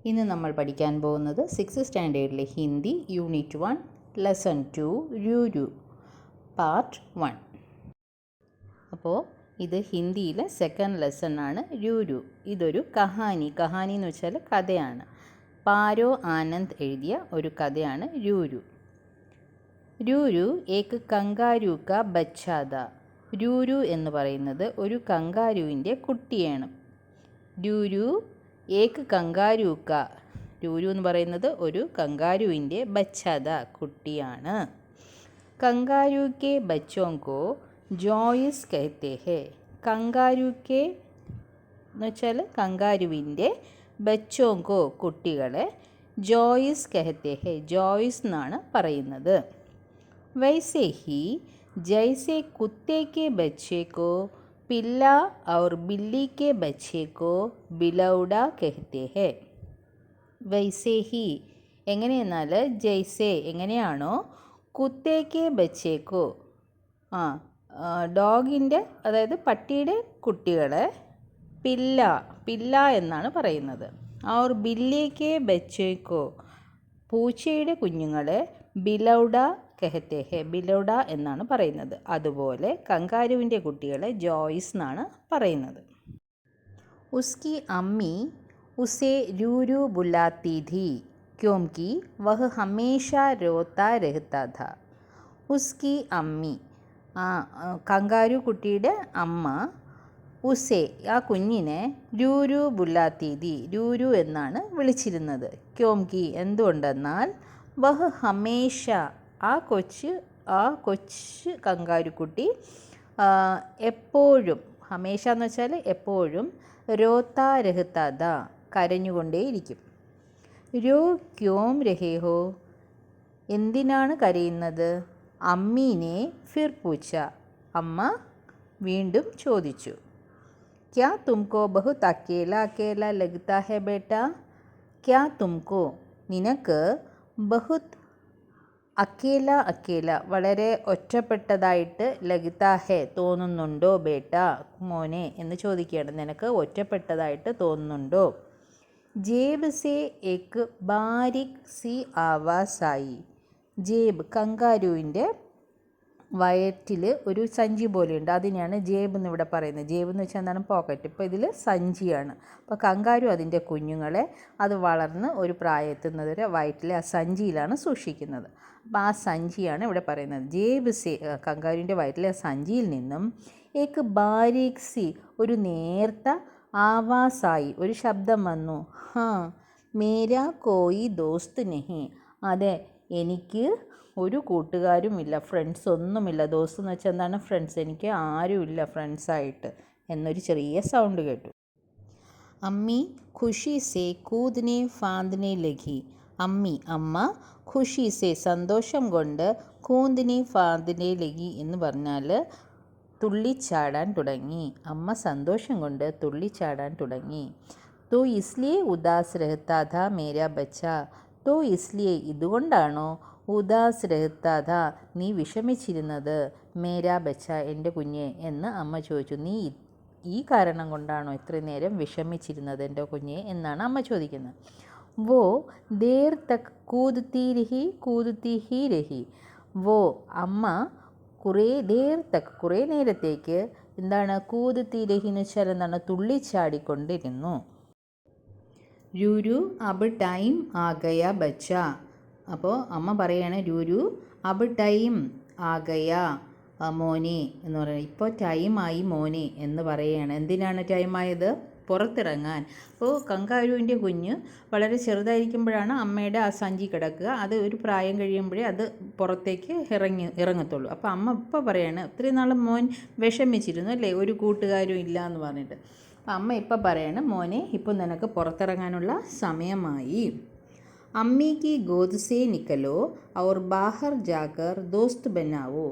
ഇന്ന് നമ്മൾ പഠിക്കാൻ പോകുന്നത് 6th സ്റ്റാൻഡേർഡിലെ ഹിന്ദി യൂണിറ്റ് 1 ലെസൺ 2 രൂരു പാർട്ട് 1. അപ്പോൾ ഇത് ഹിന്ദിയിലെ സെക്കൻഡ് ലെസൺ ആണ് രൂരു. ഇതൊരു കഹാനി എന്ന് വെച്ചാൽ കഥയാണ്. പാരോ ആനന്ദ് എഴുതിയ ഒരു കഥയാണ് രൂരു. രൂരു ഏക് കങ്കാരു കാ ബച്ചാ ഥാ. രൂരു എന്ന് പറയുന്നത് ഒരു കങ്കാരുവിൻ്റെ കുട്ടിയാണ്. രൂരു ഏക് കങ്കാരു കാ. രൂരു എന്ന് പറയുന്നത് ഒരു കങ്കാരുവിൻ്റെ ബച്ചാത കുട്ടിയാണ്. കങ്കാരു കെ ബച്ചോं को ജോയിസ് कहते हैं. കങ്കാരു കെ എന്ന് വെച്ചാൽ കങ്കാരുവിൻ്റെ ബച്ചോं को കുട്ടികളെ ജോയിസ് कहते हैं. ജോയിസ് എന്നാണ് പറയുന്നത്. वैसे ही जैसे कुत्ते के बच्चे को पिल्ला और बिल्ली के बच्चे को बिलौड़ा कहते हैं. वैसे ही എങ്ങനെയെന്നാൽ ജൈസെ എങ്ങനെയാണോ കുത്തേക്ക് ബച്ചേക്കോ ഡോഗിൻ്റെ അതായത് പട്ടിയുടെ കുട്ടികളെ പില്ല എന്നാണ് പറയുന്നത്. और बिल्ली ബച്ചേക്കോ പൂച്ചയുടെ കുഞ്ഞുങ്ങളെ ബിലൗഡ കഹത്തെ ഹെ. ബിലൗഡ എന്നാണ് പറയുന്നത്. അതുപോലെ കങ്കാരുവിൻ്റെ കുട്ടികളെ ജോയിസ് എന്നാണ് പറയുന്നത്. ഉസ്കി അമ്മി ഉസേ രൂരു ബുലാത്തി ഥി ക്യോംകി വഹ് ഹമേഷ രോത്താ രഹ്താ ഥാ. ഉസ്കി അമ്മി കങ്കാരു കുട്ടിയുടെ അമ്മ ഉസേ ആ കുഞ്ഞിനെ രൂരു ബുലാത്തി ഥി രൂരു എന്നാണ് വിളിച്ചിരുന്നത്. ക്യോംകി എന്തുകൊണ്ടെന്നാൽ വഹ് ഹമേഷ ആ കൊച്ച് കങ്കാരുക്കുട്ടി എപ്പോഴും ഹമേഷ എന്ന് വെച്ചാൽ എപ്പോഴും രോത്താ രഹ്താ കരഞ്ഞുകൊണ്ടേയിരിക്കും. രോ ക്യോം രഹേ ഹോ എന്തിനാണ് കരയുന്നത്? അമ്മീനെ ഫിർ പൂച്ച അമ്മ വീണ്ടും ചോദിച്ചു. ക്യാ തുംകോ ബഹുത് അക്കേല ലഗ്താ ഹെ ബേട്ടാ. ക്യാ തുംകോ നിനക്ക് ബഹുത് അക്കേല വളരെ ഒറ്റപ്പെട്ടതായിട്ട് ലഗ്താ ഹെ തോന്നുന്നുണ്ടോ ബേട്ടാ മോനെ എന്ന് ചോദിക്കുകയാണ്. നിനക്ക് ഒറ്റപ്പെട്ടതായിട്ട് തോന്നുന്നുണ്ടോ? ജേബ് സേ എക് ബാരിക് സി ആവാസ് ആയി. ജേബ് കങ്കാരുവിൻ്റെ വയറ്റിൽ ഒരു സഞ്ചി പോലെയുണ്ട്. അതിനെയാണ് ജേബ് എന്ന് ഇവിടെ പറയുന്നത്. ജേബ് എന്ന് വെച്ചാൽ എന്താണ്? പോക്കറ്റ്. ഇപ്പോൾ ഇതിൽ സഞ്ചിയാണ്. അപ്പോൾ കങ്കാരു അതിൻ്റെ കുഞ്ഞുങ്ങളെ അത് വളർന്ന് ഒരു പ്രായമെത്തുന്നത് വരെ വയറ്റിലെ ആ സഞ്ചിയിലാണ് സൂക്ഷിക്കുന്നത്. അപ്പോൾ ആ സഞ്ചിയാണ് ഇവിടെ പറയുന്നത്. ജേബ് സേ കങ്കാരുവിൻ്റെ വയറ്റിലെ സഞ്ചിയിൽ നിന്നും ഏക്ക് ബാരീക് സി ഒരു നേർത്ത ആവാസായി ഒരു ശബ്ദം വന്നു. ഹാ മേരാ കോയി ദോസ്ത് നെഹി. അതെ എനിക്ക് ഒരു കൂട്ടുകാരുമില്ല, ഫ്രണ്ട്സ് ഒന്നുമില്ല. ദോസ്ത് എന്ന് വെച്ചാൽ എന്താണ്? ഫ്രണ്ട്സ്. എനിക്ക് ആരുമില്ല ഫ്രണ്ട്സായിട്ട് എന്നൊരു ചെറിയ സൗണ്ട് കേട്ടു. അമ്മി ഖുഷി സേ കൂദ്നെ ഫാന്ദ്നെ ലഗി. അമ്മ ഖുഷി സേ സന്തോഷം കൊണ്ട് കൂന്തിനെ ഫാന്ദ്നെ ലഗി എന്ന് പറഞ്ഞാൽ തുള്ളിച്ചാടാൻ തുടങ്ങി. അമ്മ സന്തോഷം കൊണ്ട് തുള്ളിച്ചാടാൻ തുടങ്ങി. തോ ഇസ്ലിയെ ഉദാസ് രഹ്താ ഥാ മേരാ ബച്ച. തോ ഇസ്ലിയെ ഇതുകൊണ്ടാണോ ഉദാസ് രഹ്താ ഥാ നീ വിഷമിച്ചിരുന്നത് മേരാ ബച്ച എൻ്റെ കുഞ്ഞെ എന്ന് അമ്മ ചോദിച്ചു. നീ ഈ കാരണം കൊണ്ടാണോ ഇത്രയും നേരം വിഷമിച്ചിരുന്നത് എൻ്റെ കുഞ്ഞെ എന്നാണ് അമ്മ ചോദിക്കുന്നത്. വോ ദേർ തക് കൂദ്തി ഹി രഹി. വോ അമ്മ കുറേ നേരത്തേക്ക് എന്താണ് കൂദ്തി രഹി എന്ന് വെച്ചാൽ എന്താണ്? തുള്ളിച്ചാടിക്കൊണ്ടിരുന്നു. രൂരു അബ് ടൈം ആ ഗയാ ബച്ച. അപ്പോൾ അമ്മ പറയാണ് രൂരു അബ് ടൈം ആ ഗയാ മോനെ എന്ന് പറയുന്നത്. ഇപ്പോൾ ടൈമായി മോനെ എന്ന് പറയുകയാണ്. എന്തിനാണ് ടൈമായത്? പുറത്തിറങ്ങാൻ. അപ്പോൾ കങ്കാരുവിൻ്റെ കുഞ്ഞ് വളരെ ചെറുതായിരിക്കുമ്പോഴാണ് അമ്മയുടെ ആ സഞ്ചി കിടക്കുക. അത് ഒരു പ്രായം കഴിയുമ്പോഴേ അത് പുറത്തേക്ക് ഇറങ്ങത്തുള്ളൂ. അപ്പോൾ അമ്മ ഇപ്പോൾ പറയാണ് ഇത്രയും നാൾ മോൻ വിഷമിച്ചിരുന്നു അല്ലേ, ഒരു കൂട്ടുകാരും ഇല്ല എന്ന് പറഞ്ഞിട്ട്. അപ്പം അമ്മ ഇപ്പോൾ പറയാണ് മോനെ ഇപ്പോൾ നിനക്ക് പുറത്തിറങ്ങാനുള്ള സമയമായി. അമ്മി കി ഗോദ് സേ നിക്കലോ ഔർ ബാഹർ ജാകർ ദോസ്ത് ബനാവോ.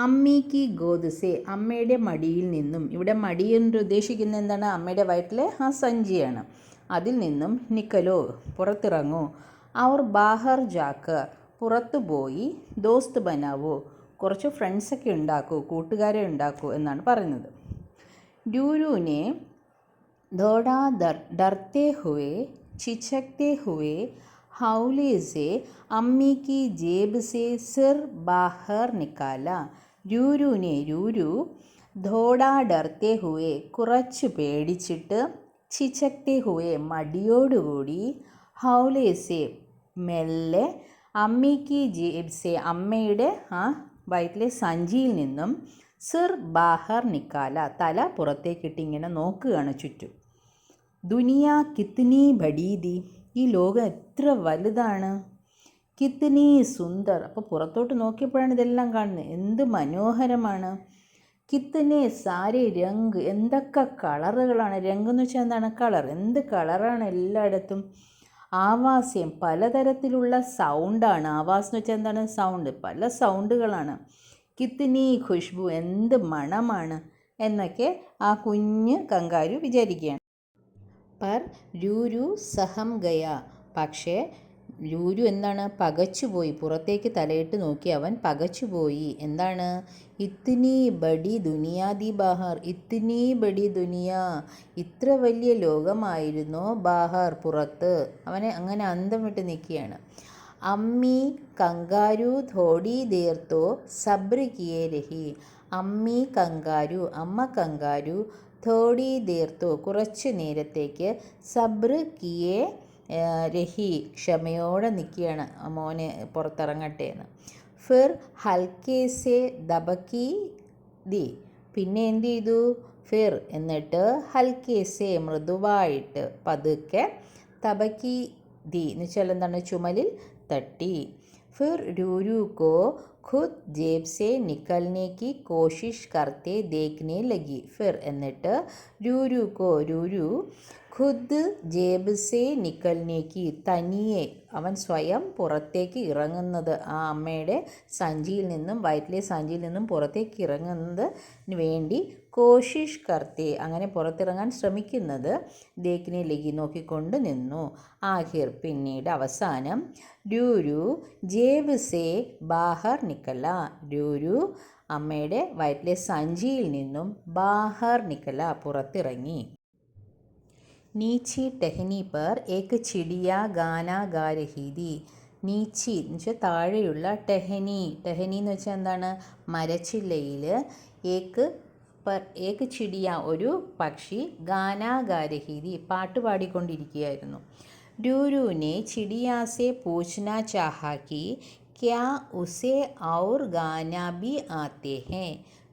അമ്മി കി ഗോദ് സേ അമ്മയുടെ മടിയിൽ നിന്നും. ഇവിടെ മടി എന്ന് ഉദ്ദേശിക്കുന്നത് എന്താണ്? അമ്മയുടെ വയറ്റിലെ ആ സഞ്ചിയാണ്. അതിൽ നിന്നും നിക്കലോ പുറത്തിറങ്ങൂ. ഔർ ബാഹർ ജാക്കർ പുറത്തു പോയി ദോസ്ത് ബനാവോ കുറച്ച് ഫ്രണ്ട്സൊക്കെ ഉണ്ടാക്കൂ, കൂട്ടുകാരെ ഉണ്ടാക്കൂ എന്നാണ് പറയുന്നത്. രൂരുവിനെ ദോടാ ഡർത്തെ ഹുവേ छिछकते हुए हौले से अम्मी की जेब से सिर बाहर निकाला. രൂരു ധോടാ ഡർത്തെ ഹുവെ കുറച്ച് പേടിച്ചിട്ട്, ചിച്ചക്തെ ഹുവെ മടിയോടുകൂടി, ഹൗലേസെ മെല്ലെ, അമ്മിക്ക് ജേബ്സെ അമ്മയുടെ ആ വയറ്റിലെ സഞ്ചിയിൽ നിന്നും, സിർ ബാഹർ നിക്കാല തല പുറത്തേക്കിട്ട് ഇങ്ങനെ നോക്കുകയാണ് ചുറ്റും. ദുനിയ കിത്നി ബഡീ ദി, ഈ ലോകം എത്ര വലുതാണ്. കിത്നി സുന്ദർ, അപ്പോൾ പുറത്തോട്ട് നോക്കിയപ്പോഴാണ് ഇതെല്ലാം കാണുന്നത്. എന്ത് മനോഹരമാണ്. കിത്തനെ സാരെ രംഗ്, എന്തൊക്കെ കളറുകളാണ്. രംഗ് എന്ന് വെച്ചാൽ എന്താണ്? കളർ. എന്ത് കളറാണ് എല്ലായിടത്തും. ആവാസ്യം, പലതരത്തിലുള്ള സൗണ്ടാണ്. ആവാസ് എന്ന് വെച്ചാൽ എന്താണ്? സൗണ്ട്. പല സൗണ്ടുകളാണ്. കിത്തനി ഖുഷ്ബു, എന്ത് മണമാണ് എന്നൊക്കെ ആ കുഞ്ഞ് കങ്കാരു വിചാരിക്കുകയാണ്. പർ രൂരു സഹം ഗയ, പക്ഷേ രൂരു എന്താണ്? പകച്ചുപോയി. പുറത്തേക്ക് തലയിട്ട് നോക്കി അവൻ പകച്ചുപോയി. എന്താണ്? ഇത്തിനി buddy Duniya the Bahar, ഇത്തിനി buddy ദുനിയ, ഇത്ര വലിയ ലോകമായിരുന്നോ ബാഹർ, പുറത്ത്. അവനെ അങ്ങനെ അന്തം വിട്ട് നിൽക്കുകയാണ്. അമ്മി കങ്കാരു ധോടി ദേർത്തോ സബ്ര കിയേ രഹി, അമ്മി കങ്കാരു, അമ്മ കങ്കാരു, ധോടി ദേർത്തോ കുറച്ച് നേരത്തേക്ക്, സബ്ര കിയേ രഹി ക്ഷമയോടെ നിൽക്കുകയാണ്, മോനെ പുറത്തിറങ്ങട്ടെ എന്ന്. ഫിർ ഹൽക്കേസെ ദബക്കി ദി, പിന്നെ എന്ത് ചെയ്തു? ഫിർ എന്നിട്ട്, ഹൽക്കേസെ മൃദുവായിട്ട് പതുക്കെ, തബക്കി ദി എന്ന് വെച്ചാൽ എന്താണ്? ചുമലിൽ തട്ടി. ഫിർ രൂരു കോ ഖുദ് ജേബ് സെ നിക്കൽനെ കി കോശിഷ് കർത്തെ ദേഖ്നെ ലഗി. ഫിർ എന്നിട്ട് രൂരു ഖുദ് ജേബ് സെ നിക്കൽനേക്ക് തനിയെ, അവൻ സ്വയം പുറത്തേക്ക് ഇറങ്ങുന്നത്, ആ അമ്മയുടെ സഞ്ചിയിൽ നിന്നും, വയറ്റിലെ സഞ്ചിയിൽ നിന്നും പുറത്തേക്ക് ഇറങ്ങുന്നതിന് വേണ്ടി, കോശിഷ് കർത്തെ അങ്ങനെ പുറത്തിറങ്ങാൻ ശ്രമിക്കുന്നത്, ദേഖ്നെ ലഗി നോക്കിക്കൊണ്ട് നിന്നു. ആഖിർ പിന്നീട് അവസാനം, രൂരു ജേബ് സെ ബാഹർ നിക്കല, രൂരു അമ്മയുടെ വയറ്റിലെ സഞ്ചിയിൽ നിന്നും ബാഹർ നിക്കല പുറത്തിറങ്ങി. നീച്ചി ടെഹനി പർ ഏക്ക് ചിടിയ ഗാന ഗാ രഹി തി, നീച്ചി എന്ന് വെച്ചാൽ താഴെയുള്ള, ടെഹനി എന്ന് വെച്ചാൽ എന്താണ്? മരച്ചില്ലയിൽ, ഏക്ക് ചിടിയ ഒരു പക്ഷി, ഗാന ഗാ രഹി തി പാട്ട് പാടിക്കൊണ്ടിരിക്കുകയായിരുന്നു. രൂരുനെ ചിടിയാസെ പൂച്ഛന ചാഹാ കി ക്യാ ഉസെ ഔർ ഗാന ബി ആത്തെ ഹേ,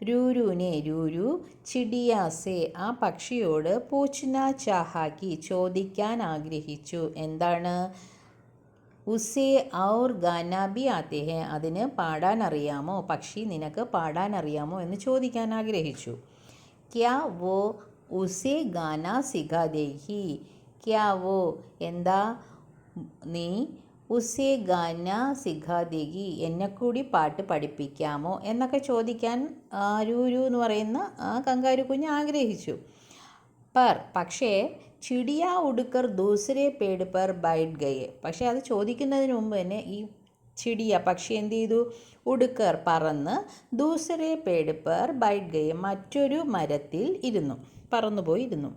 രൂരു ചിടിയാസെ ആ പക്ഷിയോട്, പൂച്ഛന ചാഹാക്കി ചോദിക്കാൻ ആഗ്രഹിച്ചു. എന്താണ്? ഉസേ ഔർ ഗാന ബി ആത്തെ ഹേ, അതിന് പാടാൻ അറിയാമോ? പക്ഷി നിനക്ക് പാടാൻ അറിയാമോ എന്ന് ചോദിക്കാൻ ആഗ്രഹിച്ചു. ക്യാ വോ ഉസേ ഗാന സിഖാ ദേഹി, ക്യാ വോ എന്താ നീ, ഉസേ ഗാന സിഖാ ദേഗി എന്നെക്കൂടി പാട്ട് പഠിപ്പിക്കാമോ എന്നൊക്കെ ചോദിക്കാൻ രൂരു എന്ന് പറയുന്ന ആ കങ്കാരു കുഞ്ഞ് ആഗ്രഹിച്ചു. പക്ഷേ ചിടിയ ഉടുക്കർ ദൂസരെ പേട് പർ ബൈറ്റ് ഗയെ, പക്ഷേ അത് ചോദിക്കുന്നതിന് മുമ്പ് തന്നെ ഈ ചിടിയ പക്ഷി എന്ത് ചെയ്തു? ഉടുക്കർ പറന്ന്, ദൂസരെ പേട് പർ ബൈറ്റ് ഗയെ മറ്റൊരു മരത്തിൽ ഇരുന്നു, പറന്നുപോയി ഇരുന്നു.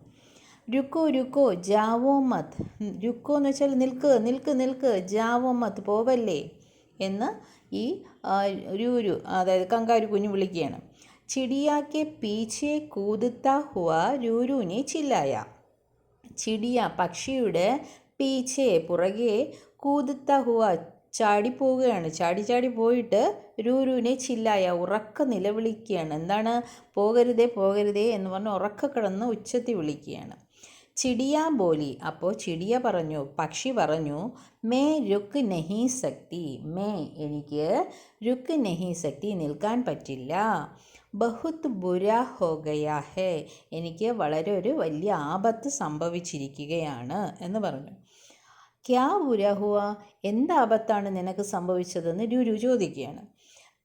രുക്കോ ജാവോ മത്, രുക്കോ എന്ന് വെച്ചാൽ നിൽക്ക്, ജാവോ മത് പോവല്ലേ എന്ന് ഈ രൂരു, അതായത് കങ്കാരു കുഞ്ഞ് വിളിക്കുകയാണ്. ചിടിയാക്കെ പീച്ചെ കൂതുത്താ ഹുവ രൂരുനെ ചില്ലായ, ചിടിയ പക്ഷിയുടെ പീച്ചെ പുറകെ, കൂതുത്താ ഹുവ ചാടിപ്പോവുകയാണ്, ചാടി പോയിട്ട്, രൂരുവിനെ ചില്ലായ ഉറക്ക നിലവിളിക്കുകയാണ്. എന്താണ്? പോകരുതേ എന്ന് പറഞ്ഞ് ഉറക്ക കിടന്ന് ഉച്ചത്തി വിളിക്കുകയാണ്. ചിടിയ ബോലി, അപ്പോൾ ചിടിയ പറഞ്ഞു, പക്ഷി പറഞ്ഞു, മേ രുക്ക് നഹി സക്തി, എനിക്ക് രുക്ക് നഹി സക്തി നിൽക്കാൻ പറ്റില്ല. ബഹുത് ബുരാ ഹോ ഗയാ ഹേ, എനിക്ക് വളരെ ഒരു വലിയ ആപത്ത് സംഭവിച്ചിരിക്കുകയാണ് എന്ന് പറഞ്ഞു. ക്യാ ബുരാ ഹുവ, എന്താപത്താണ് നിനക്ക് സംഭവിച്ചതെന്ന് രൂരു ചോദിക്കുകയാണ്.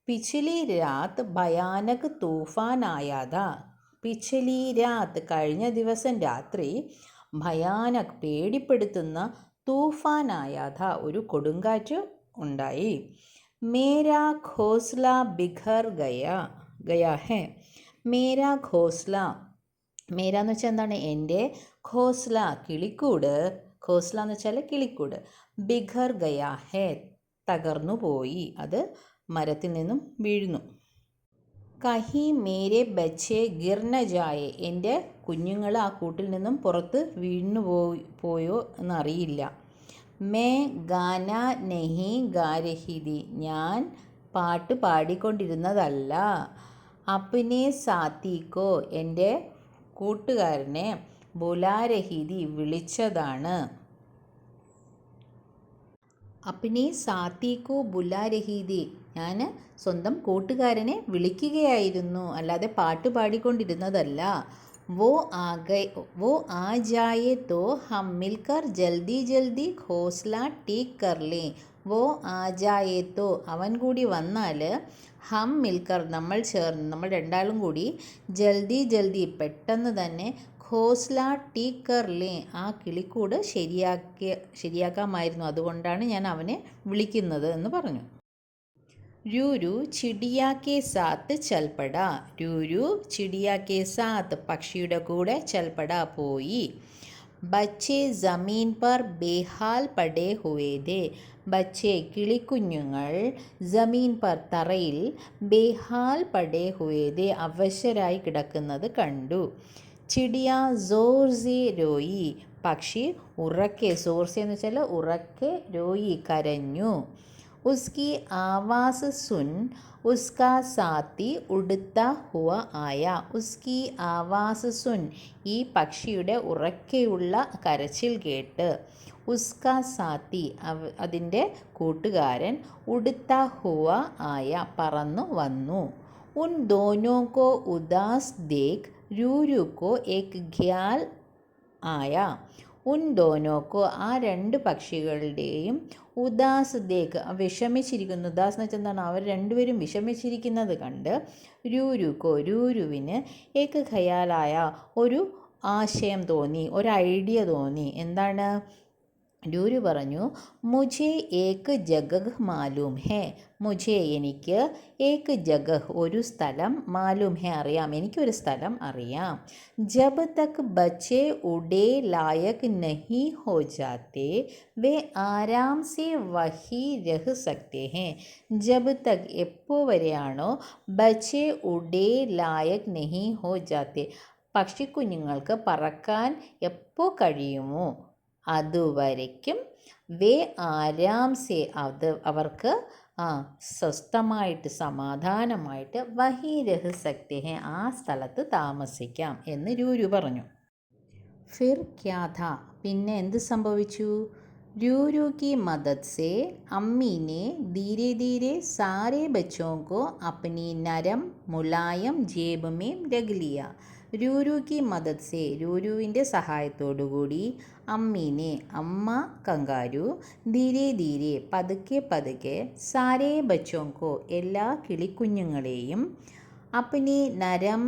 പിछली രാത് ഭയാനക് തൂഫാൻ ആയാതാ, പിछली രാത് കഴിഞ്ഞ ദിവസം രാത്രി, ഭയാനക് പേടിപ്പെടുത്തുന്ന, തൂഫാൻ ആയാഥ ഒരു കൊടുങ്കാറ്റ് ഉണ്ടായി. മേരാ ഘോസ്ല ബിഖർ ഗയാ ഹേ, മേരാ ഘോസ്ല, മേര എന്ന് വെച്ചാൽ എന്താണ്? എൻ്റെ, ഘോസ്ല കിളിക്കൂട്, ഘോസ്ല എന്ന് വെച്ചാൽ കിളിക്കൂട്. ബിഘർ ഗയാ ഹേ, തകർന്നു പോയി, അത് മരത്തിൽ നിന്നും വീഴുന്നു. കഹി മേരെ ബച്ചെ ഗിർ ന ജായേ, എൻ്റെ കുഞ്ഞുങ്ങൾ ആ കൂട്ടിൽ നിന്നും പുറത്ത് വീണു പോയോ എന്നറിയില്ല. മേ ഗാന നഹി ഗാ രഹി തി, ഞാൻ പാട്ട് പാടിക്കൊണ്ടിരുന്നതല്ല. അപ്നെ സാത്തിക്കോ, എൻ്റെ കൂട്ടുകാരനെ ബുലാ രഹി തി, വിളിച്ചതാണ്. അപ്നെ സാത്തിക്കോ ബുലാ രഹി തി, ഞാൻ സ്വന്തം കൂട്ടുകാരനെ വിളിക്കുകയായിരുന്നു, അല്ലാതെ പാട്ട് പാടിക്കൊണ്ടിരുന്നതല്ല. वो आ जाए तो हम मिलकर जल्दी जल्दी घोंसला ठीक कर लें. वो आ जाए तो, അവൻ കൂടി വന്നാൽ, ഹം മിൽക്കർ, നമ്മൾ രണ്ടാളും കൂടി, ജൽദി ജൽദി, പെട്ടെന്ന് തന്നെ, ഘോസ്ല ടീക്ക് കർ ലേ, ആ കിളിക്കൂട് ശരിയാക്കാമായിരുന്നു, അതുകൊണ്ടാണ് ഞാൻ അവനെ വിളിക്കുന്നത് എന്ന് പറഞ്ഞു. രൂരു ചിടിയാ കെ സാത്ത് ചൽപ്പട, രൂരു ചിടിയാ കെ സാത്ത്, പക്ഷിയുടെ കൂടെ ചൽപ്പട പോയി. ബച്ചെ ജമീൻ പർ ബേഹാൽ പടേ ഹുവേ ദേ, ബച്ചെ കിളിക്കുഞ്ഞുങ്ങൾ, ജമീൻ പർ തറയിൽ, ബേഹാൽ പടേ ഹുവേ ദേ, അവശരായി കിടക്കുന്നത് കണ്ടു. ചിടിയ ജോർ സേ രോയി, പക്ഷി ഉറക്കെ, സോർസെ എന്ന് വെച്ചാൽ ഉറക്കെ, രോയി കരഞ്ഞു. ഉസ്കി ആവാസ് സുൻ ഉസ്കാ സാത്തി ഉടുത്ത ഹുവ ആയ, ഉസ്കി ആവാസ് സുൻ, ഈ പക്ഷിയുടെ ഉറക്കെയുള്ള കരച്ചിൽ കേട്ട്, ഉസ്കാ സാത്തി, അതിൻ്റെ കൂട്ടുകാരൻ, ഉടുത്ത ഹുവ ആയ, പറന്നു വന്നു. ഉൻ ദോനോ കോ ഉദാസ് ദേഖ് രൂരു കോ ഏക് ഖ്യാൽ ആയ, ഉൻ ദോനോക്കോ, ആ രണ്ട് പക്ഷികളുടെയും, ഉദാസ് ദേഖ്, വിഷമിച്ചിരിക്കുന്നു, ഉദാസ് എന്ന് വെച്ചാൽ എന്താണ്, അവർ രണ്ടുപേരും വിഷമിച്ചിരിക്കുന്നത് കണ്ട്, രൂരുക്കോ, രൂരുവിന്, ഏക് ഖയാലായ, ഒരു ആശയം തോന്നി, ഒരു ഐഡിയ തോന്നി. എന്താണ്? രൂരു പറഞ്ഞു, മുझे ഏക് ജഗഹ് മാലൂം ഹേ, മുझे എനിക്ക്, ഏക് ജഗഹ് ഒരു സ്ഥലം, മാലൂം ഹേ അറിയാം, എനിക്കൊരു സ്ഥലം അറിയാം. ജബ് തക് ബച്ചെ ഉഡേ ലായക് നഹി ഹോ ജാത്തെ വേ ആരാം സെ വഹി രഹ് സക്തേ ഹേ, ജബ് തക് എപ്പോൾ വരെയാണോ, ബച്ചെ ഉഡേ ലായക് നഹി ഹോ ജാത്തെ, പക്ഷിക്കുഞ്ഞുങ്ങൾക്ക് പറക്കാൻ എപ്പോൾ കഴിയുമോ അതുവരയ്ക്കും, വേ ആരാംസെ, അവർക്ക് സ്വസ്ഥമായിട്ട് സമാധാനമായിട്ട്, വഹി രഹ് സക്തേ ഹേ, ആ സ്ഥലത്ത് താമസിക്കാം എന്ന് രൂരു പറഞ്ഞു. ഫിർ ക്യാ ഥാ, പിന്നെ എന്ത് സംഭവിച്ചു? രൂരു കി മദദ് സെ അമ്മീനെ ധീരെ ധീരെ സാരെ ബച്ചോं को अपनी നരം മുലായം ജേബ് में रख लिया. രൂരു കി മദദ് സെ, രൂരുവിൻ്റെ സഹായത്തോടുകൂടി, അമ്മീനെ, അമ്മ കങ്കാരു, ധീരെ ധീരെ, പതുക്കെ പതുക്കെ, സാരേ ബച്ചോങ്കോ, എല്ലാ കിളിക്കുഞ്ഞുങ്ങളെയും, അപ്നി നരം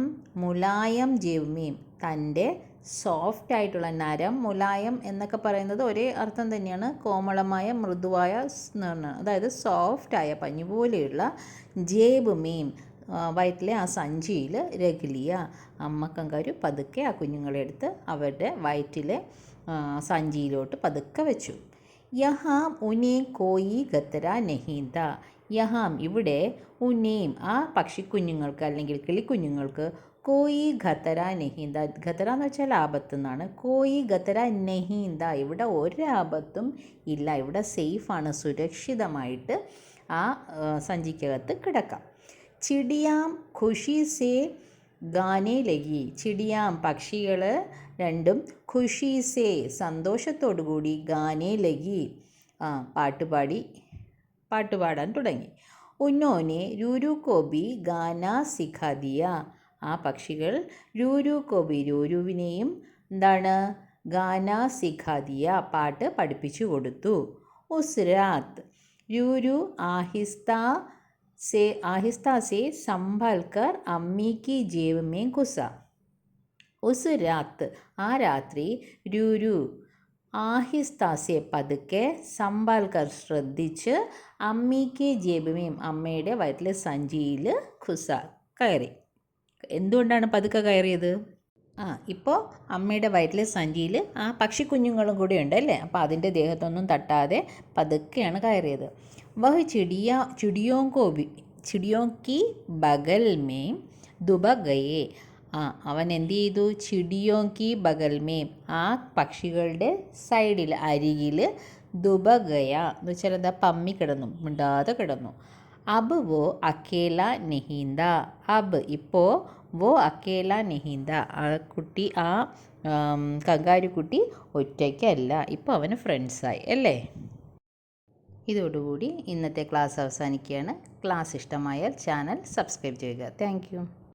മുലായം ജേവ്മേം, തൻ്റെ സോഫ്റ്റ് ആയിട്ടുള്ള, നരം മുലായം എന്നൊക്കെ പറയുന്നത് ഒരേ അർത്ഥം തന്നെയാണ്, കോമളമായ, മൃദുവായ, അതായത് സോഫ്റ്റായ പഞ്ഞു പോലെയുള്ള, ജേബ് മീം, വയറ്റിലെ ആ സഞ്ചിയിൽ, രഗിലിയ, അമ്മ കങ്കാരു പതുക്കെ ആ കുഞ്ഞുങ്ങളെ എടുത്ത് അവരുടെ വയറ്റിലെ സഞ്ചിയിലോട്ട് പതുക്കെ വെച്ചു. യഹാം ഉനെ കോയി ഖത്തര നഹീന്ത, യഹാം ഇവിടെ, ഉനേം ആ പക്ഷിക്കുഞ്ഞുങ്ങൾക്ക് അല്ലെങ്കിൽ കിളിക്കുഞ്ഞുങ്ങൾക്ക്, കോയി ഖത്തര നഹീന്ത, ഖത്തര എന്ന് വെച്ചാൽ ആപത്ത് എന്നാണ്, കോയി ഖത്തര നഹീന്ത, ഇവിടെ ഒരാപത്തും ഇല്ല, ഇവിടെ സേഫാണ്, സുരക്ഷിതമായിട്ട് ആ സഞ്ചിക്കകത്ത് കിടക്കാം. ചിടിയാം ഖുഷി സേ ഗാനെ ലഗി, ചിടിയാം പക്ഷികൾ രണ്ടും, ഖുഷി സേ സന്തോഷത്തോടുകൂടി, ഗാനെ ലഗി പാട്ടുപാടാൻ തുടങ്ങി. ഉന്നോനെ രൂരു കോബി ഗാന സിഖാ ദിയ, ആ പക്ഷികൾ രൂരു കോബി, രൂരുവിനെയും എന്താണ്, ഗാന സിഖാ ദിയ, പാട്ട് പഠിപ്പിച്ചു കൊടുത്തു. ഉസ് രാത്ത് രൂരു आहिस्ता से संभल कर अम्मी की जेब में घुसा. उस रात, ആ രാത്രി, രൂരു ആഹിസ്താസെ പതുക്കെ, സംഭാൽക്കർ ശ്രദ്ധിച്ച്, അമ്മിക്ക് ജേബുമേം അമ്മയുടെ വയറ്റിലെ സഞ്ചിയിൽ ഖുസ കയറി. എന്തുകൊണ്ടാണ് പതുക്കെ കയറിയത്? ഇപ്പോൾ അമ്മയുടെ വയറ്റിലെ സഞ്ചിയിൽ ആ പക്ഷിക്കുഞ്ഞുങ്ങളും കൂടി ഉണ്ട് അല്ലേ. അപ്പോൾ അതിൻ്റെ ദേഹത്തൊന്നും തട്ടാതെ പതുക്കെയാണ് കയറിയത്. വഹ് ചിടിയോം കി ബഗൽ മേ ദുബ ഗയേ. അവൻ എന്ത് ചെയ്തു? ചിടിയോം കി ബഗൽ മേ, ആ പക്ഷികളുടെ സൈഡിൽ അരികിൽ ദുബ ഗയ എന്ന് വെച്ചാൽ എന്താ, പമ്മി കിടന്നു, മിണ്ടാതെ കിടന്നു. അബ് വോ അക്കേല നഹീന്ത. അബ് ഇപ്പോൾ വോ അക്കേല നഹീന്ത, ആ കുട്ടി, ആ കങ്കാരുക്കുട്ടി ഒറ്റയ്ക്കല്ല, ഇപ്പോൾ അവന് ഫ്രണ്ട്സായി അല്ലേ. ഇതോടുകൂടി ഇന്നത്തെ ക്ലാസ് അവസാനിക്കുകയാണ്. ക്ലാസ് ഇഷ്ടമായാൽ ചാനൽ സബ്സ്ക്രൈബ് ചെയ്യുക. താങ്ക്